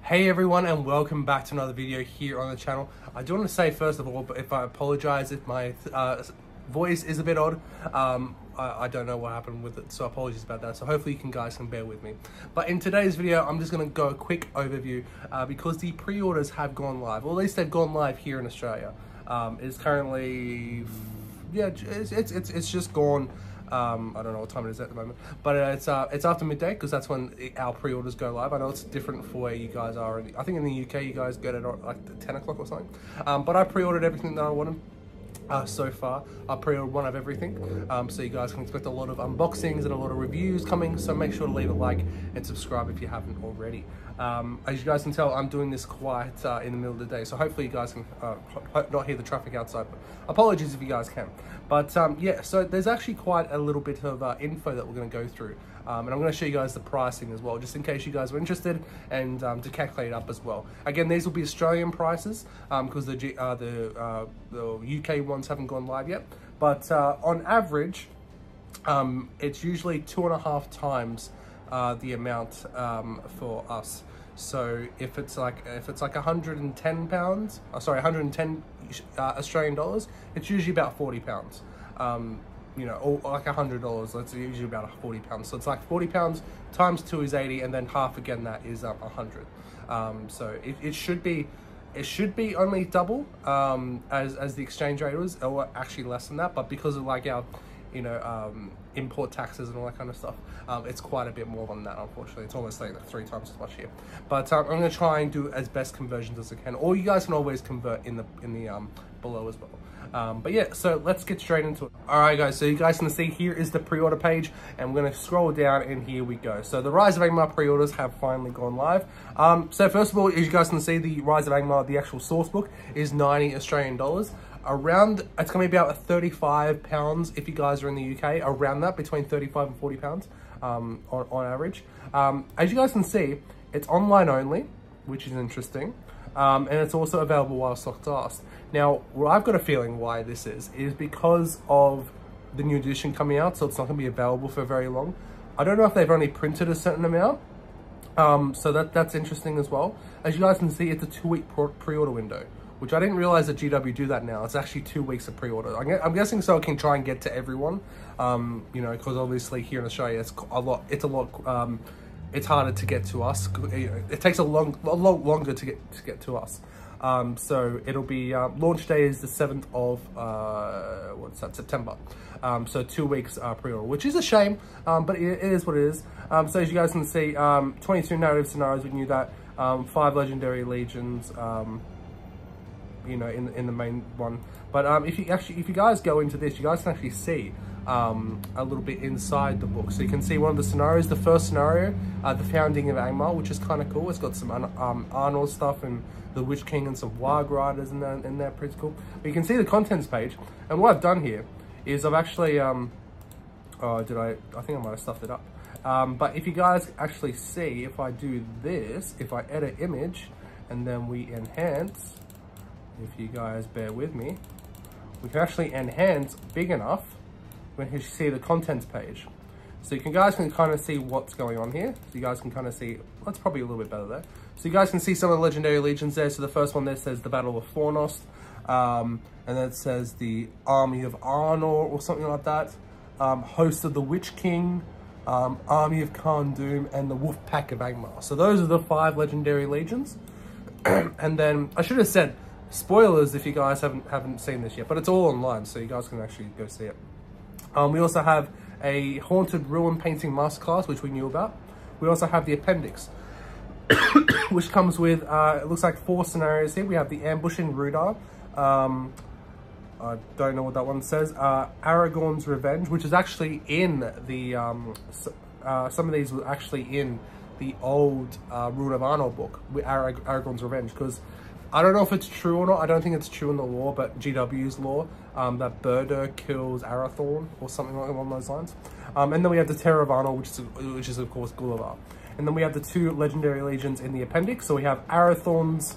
Hey everyone, and welcome back to another video here on the channel. I do want to say first of all, if I apologize if my voice is a bit odd. I don't know what happened with it, so apologies about that. So hopefully you guys can bear with me. But in today's video, I'm just going to go a quick overview because the pre-orders have gone live, or at least they've gone live here in Australia. It's currently, yeah, it's just gone. I don't know what time it is at the moment, but it's after midday because that's when our pre-orders go live. I know it's different for where you guys are. I think in the UK you guys get it at like 10 o'clock or something. But I pre-ordered everything that I wanted. So far, I pre-ordered one of everything, so you guys can expect a lot of unboxings and a lot of reviews coming, so make sure to leave a like and subscribe if you haven't already. As you guys can tell, I'm doing this quite in the middle of the day, so hopefully you guys can not hear the traffic outside, but apologies if you guys can. But yeah, so there's actually quite a little bit of info that we're going to go through, and I'm going to show you guys the pricing as well, just in case you guys are interested, and to calculate it up as well. Again, these will be Australian prices because the UK ones haven't gone live yet, but on average, it's usually 2.5 times the amount for us. So if it's like 110 pounds, sorry, 110 Australian dollars, it's usually about 40 pounds. You know, or like $100, that's usually about 40 pounds. So it's like 40 pounds times 2 is 80, and then half again that is 100. So it should be only double as the exchange rate was, or actually less than that. But because of like our, you know, import taxes and all that kind of stuff, it's quite a bit more than that. Unfortunately, it's almost like 3 times as much here. But I'm going to try and do as best conversions as I can, or you guys can always convert in the below as well. But yeah, so let's get straight into it. All right, guys, so you guys can see here is the pre-order page, and we're going to scroll down, and here we go. So the Rise of Angmar pre-orders have finally gone live. So first of all, as you guys can see, the Rise of Angmar, the actual source book, is 90 Australian dollars. Around, it's going to be about 35 pounds if you guys are in the UK, around that, between 35 and 40 pounds on average. As you guys can see, it's online only, which is interesting. And it's also available while stocks last. Now, what I've got a feeling why this is because of the new edition coming out, so it's not going to be available for very long. I don't know if they've only printed a certain amount, so that's interesting as well. As you guys can see, it's a 2-week pre-order window, which I didn't realize that GW do that now. It's actually 2 weeks of pre-order. I'm guessing so it can try and get to everyone, you know, because obviously here in Australia, it's harder to get to us. It takes a lot longer to get to us. So it'll be launch day is the 7th of September. So 2 weeks pre-order, which is a shame, but it is what it is. So as you guys can see, 22 narrative scenarios. We knew that. 5 legendary legions. You know, in the main one. But if you guys go into this, you guys can actually see a little bit inside the book. So you can see one of the scenarios. The first scenario, the founding of Angmar, which is kind of cool. It's got some Arnor stuff and the Witch King and some Warg Riders in there, pretty cool. But you can see the contents page. And what I've done here is I've actually, I think I might have stuffed it up. But if you guys actually see, if I do this, if I edit image and then we enhance, if you guys bear with me, we can actually enhance big enough when you see the contents page. So guys can kind of see what's going on here. So you guys can kind of see, that's probably a little bit better there. So you guys can see some of the legendary legions there. So the first one there says the Battle of Fornost, and then it says the Army of Arnor or something like that. Host of the Witch King, Army of Khan Doom, and the Wolf Pack of Angmar. So those are the 5 legendary legions. And then I should have said, spoilers if you guys haven't seen this yet, but it's all online, so you guys can actually go see it. We also have a Haunted Ruin Painting Masterclass, which we knew about. We also have the appendix, which comes with, it looks like 4 scenarios here. We have the Ambushing Rudar. I don't know what that one says. Aragorn's Revenge, which is actually in the, some of these were actually in the old Rune of Arnor book, with Aragorn's Revenge, because I don't know if it's true or not. I don't think it's true in the lore, but GW's lore, that Berdur kills Arathorn or something along those lines. And then we have the Terror of Arnor, which is of course Gulliver. And then we have the 2 legendary legions in the appendix. So we have Arathorn's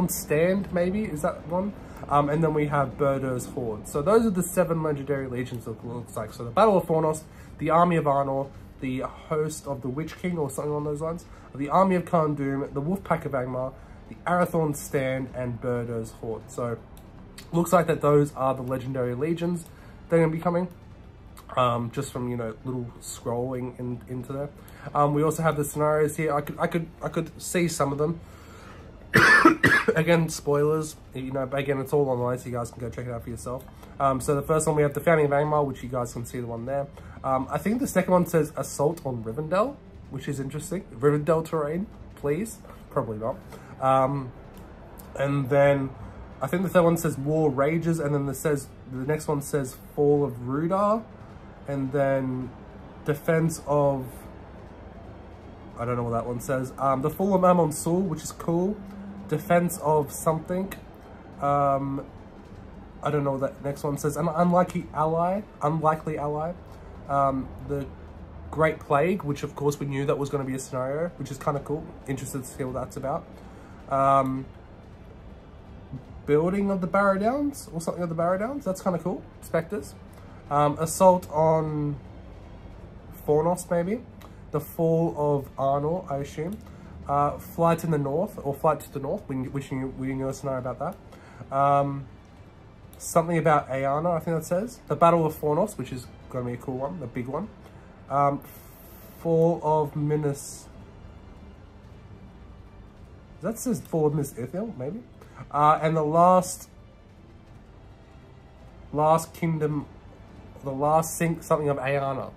Stand, maybe, is that one? And then we have Burdur's Horde. So those are the 7 legendary legions it looks like. So the Battle of Fornost, the Army of Arnor, the host of the Witch King or something along those lines, the Army of Khan Doom, the Wolf Pack of Angmar, the Arathorn Stand, and Birdo's Horde. So looks like that those are the legendary legions that are going to be coming. Just from, you know, little scrolling into there. We also have the scenarios here. I could see some of them. Again, spoilers, you know, but again, it's all online, so you guys can go check it out for yourself. So the first one, we have the Founding of Angmar, which you guys can see the one there. I think the second one says Assault on Rivendell, which is interesting. Rivendell terrain, please. Probably not. And then I think the third one says War Rages, and then the next one says Fall of Rudar, and then Defense of, I don't know what that one says. The Fall of Amon Sul, which is cool. Defense of something. I don't know what that next one says. An unlikely ally. The Great Plague, which of course we knew that was going to be a scenario, which is kind of cool. Interested to see what that's about. Building of the Barrow Downs, or something of the Barrow Downs. That's kind of cool. Spectres. Assault on Fornos, maybe. The Fall of Arnor, I assume. Flight in the North, or Flight to the North. We knew a scenario about that. Something about Aeana, I think that says. The Battle of Fornos, which is going to be a cool one, the big one. Fall of Minas. That says Fall of Minas Ithil, maybe. And the last kingdom, the last something of Aeana,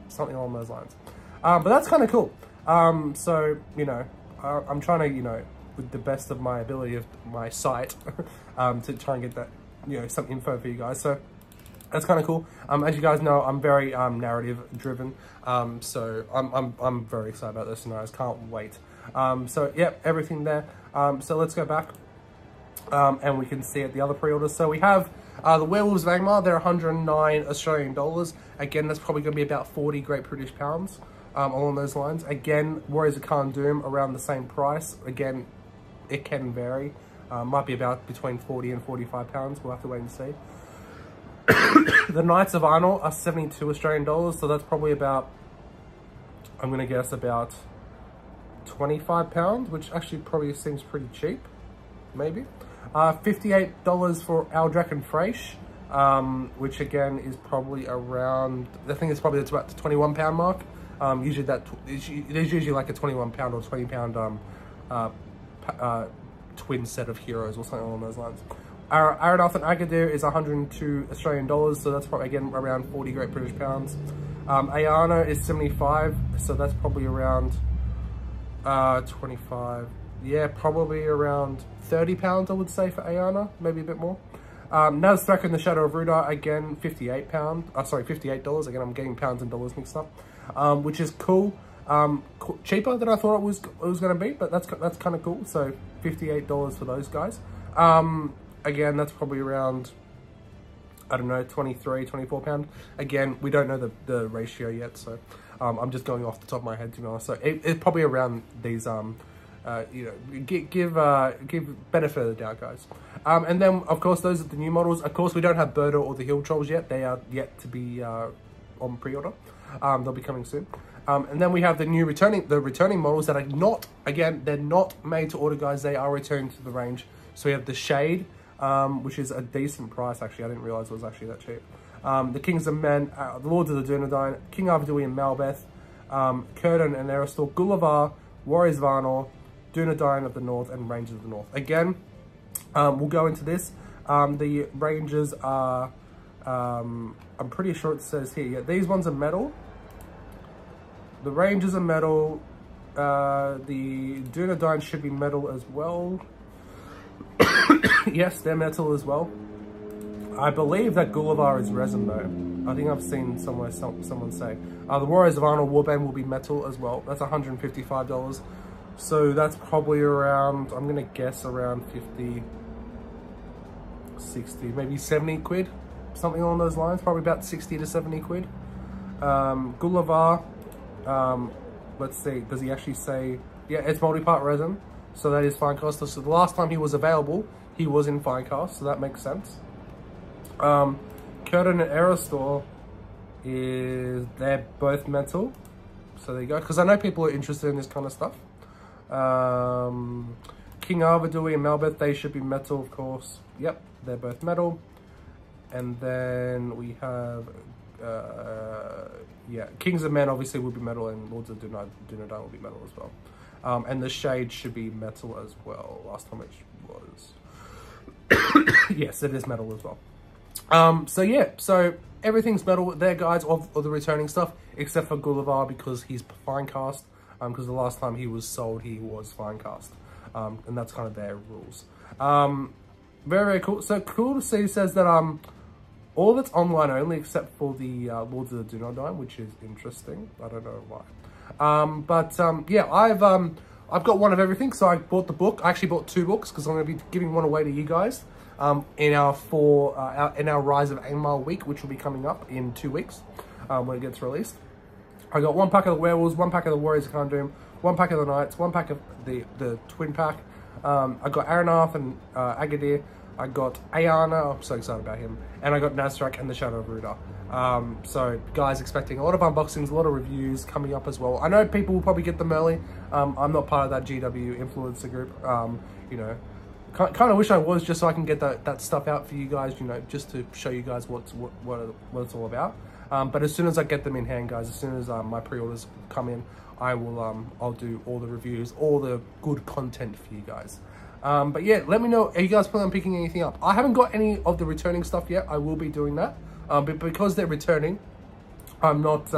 something along those lines. But that's kind of cool. So, you know, I'm trying to, you know, with the best of my ability of my sight, to try and get that, you know, some info for you guys. So that's kind of cool. As you guys know, I'm very narrative driven. So I'm very excited about those scenarios. Can't wait. So yeah, everything there. So let's go back. And we can see at the other pre-orders. So we have the Werewolves of Angmar. They're 109 Australian dollars. Again, that's probably going to be about 40 Great British pounds. Along those lines. Again, Warriors of Khan Doom around the same price. Again, it can vary. Might be about between 40 and 45 pounds. We'll have to wait and see. The Knights of Arnor are 72 Australian dollars. So that's probably about, I'm going to guess about 25 pounds, which actually probably seems pretty cheap. Maybe. $58 for Aldrak and Fraish, which again is probably around, I think it's probably about the 21 pound mark. Usually there's usually like a 21 pound or 20 pound twin set of heroes or something along those lines. Aradoth and Agadir is 102 Australian dollars, so that's probably again around 40 Great British pounds. Aeana is 75, so that's probably around 25. Yeah, probably around 30 pounds, I would say, for Aeana, maybe a bit more. Nazthrak and the Shadow of Rudar, again, $58. Again, I'm getting pounds and dollars mixed up, which is cool. Cheaper than I thought it was going to be, but that's kind of cool. So $58 for those guys. Again, that's probably around, I don't know, 23, 24 pound. Again, we don't know the ratio yet, so I'm just going off the top of my head, to be honest. So it's probably around these, you know, give benefit of the doubt, guys. And then, of course, those are the new models. Of course, we don't have Birdo or the Hill Trolls yet. They are yet to be on pre-order. They'll be coming soon. And then we have the new returning models that are not, again, they're not made to order, guys. They are returned to the range. So we have the Shade, which is a decent price, actually. I didn't realize it was actually that cheap. The Kings of Men, the Lords of the Dunedain, King Arvidui and Malbeth, Círdan and Eristor, Gullivar, Warriors of Arnor, Dunedain of the North, and Rangers of the North. Again, we'll go into this. The Rangers are, I'm pretty sure it says here, yeah, these ones are metal. The Rangers are metal. The Dunedain should be metal as well. Yes, they're metal as well. I believe that Gullivar is resin though. I think I've seen somewhere someone say. The Warriors of Arnor Warband will be metal as well. That's $155. So that's probably around, I'm gonna guess around 50, 60, maybe 70 quid. Something along those lines, probably about 60 to 70 quid. Gullivar, let's see, does he actually say, yeah, it's multi-part resin. So that is fine cost. So the last time he was available, he was in fine cost, so that makes sense. Círdan and Eristor they're both metal. So there you go, because I know people are interested in this kind of stuff. King Arvidui and Malbeth, they should be metal, of course. Yep, they're both metal. And then we have, yeah, Kings of Men obviously will be metal, and Lords of Dunedain will be metal as well. And the Shade should be metal as well. Last time it was. Yes, it is metal as well. So yeah, so everything's metal there, guys, of the returning stuff, except for Gulliver, because he's Finecast. Because the last time he was sold, he was Finecast. And that's kind of their rules. Very, very cool. So cool to see, says that all of it's online only except for the Lords of the Dunedain, which is interesting. I don't know why. Yeah, I've got one of everything. So I bought the book. I actually bought 2 books because I'm going to be giving one away to you guys in our Rise of Angmar week, which will be coming up in 2 weeks when it gets released. I got 1 pack of the Werewolves, 1 pack of the Warriors of Khandoom, 1 pack of the Knights, 1 pack of the Twin Pack. I got Aranarth and Agadir. I got Ayana, I'm so excited about him. And I got Nazrak and the Shadow of Ruda. So guys, expecting a lot of unboxings, a lot of reviews coming up as well. I know people will probably get them early. I'm not part of that GW influencer group. You know, kind of wish I was, just so I can get that stuff out for you guys, you know, just to show you guys what it's all about. But as soon as I get them in hand, guys, as soon as my pre-orders come in, I will I'll do all the reviews, all the good content for you guys. But yeah, let me know, are you guys planning on picking anything up? I haven't got any of the returning stuff yet. I will be doing that. But because they're returning, I'm not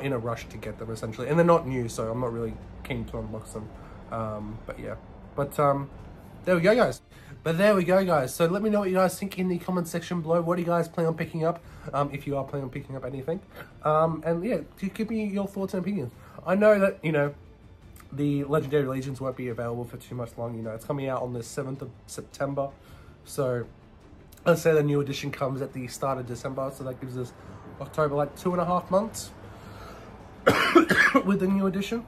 in a rush to get them, essentially. And they're not new, so I'm not really keen to unbox them. But yeah, there we go, guys. So let me know what you guys think in the comment section below. What do you guys plan on picking up, if you are planning on picking up anything? And yeah, give me your thoughts and opinions. I know that, you know, the Legendary Legions won't be available for too much long. You know, it's coming out on the 7th of September. So let's say the new edition comes at the start of December. So that gives us October, like 2.5 months with the new edition.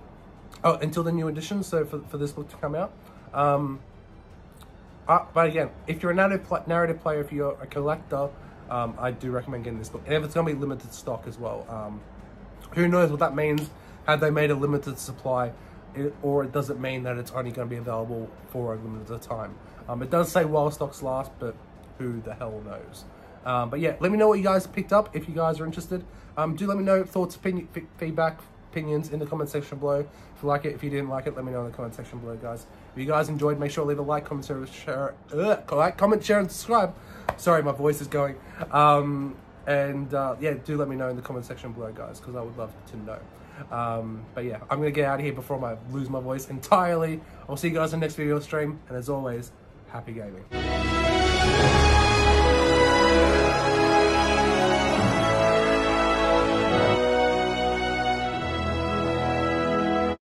Oh, until the new edition. So for this book to come out. But again, if you're a narrative player, if you're a collector, I do recommend getting this book. And if it's going to be limited stock as well. Who knows what that means? Have they made a limited supply? Or does it mean that it's only going to be available for a limited time? It does say while stocks last, but who the hell knows? But yeah, let me know what you guys picked up if you guys are interested. Do let me know thoughts, feedback, opinions in the comment section below. If you like it, if you didn't like it, let me know in the comment section below, guys. If you guys enjoyed, make sure to leave a like, comment, share, comment, share, and subscribe. Sorry, my voice is going. Yeah, do let me know in the comment section below, guys, because I would love to know. But yeah, I'm gonna get out of here before I lose my voice entirely. I'll see you guys in the next video stream, and as always, happy gaming.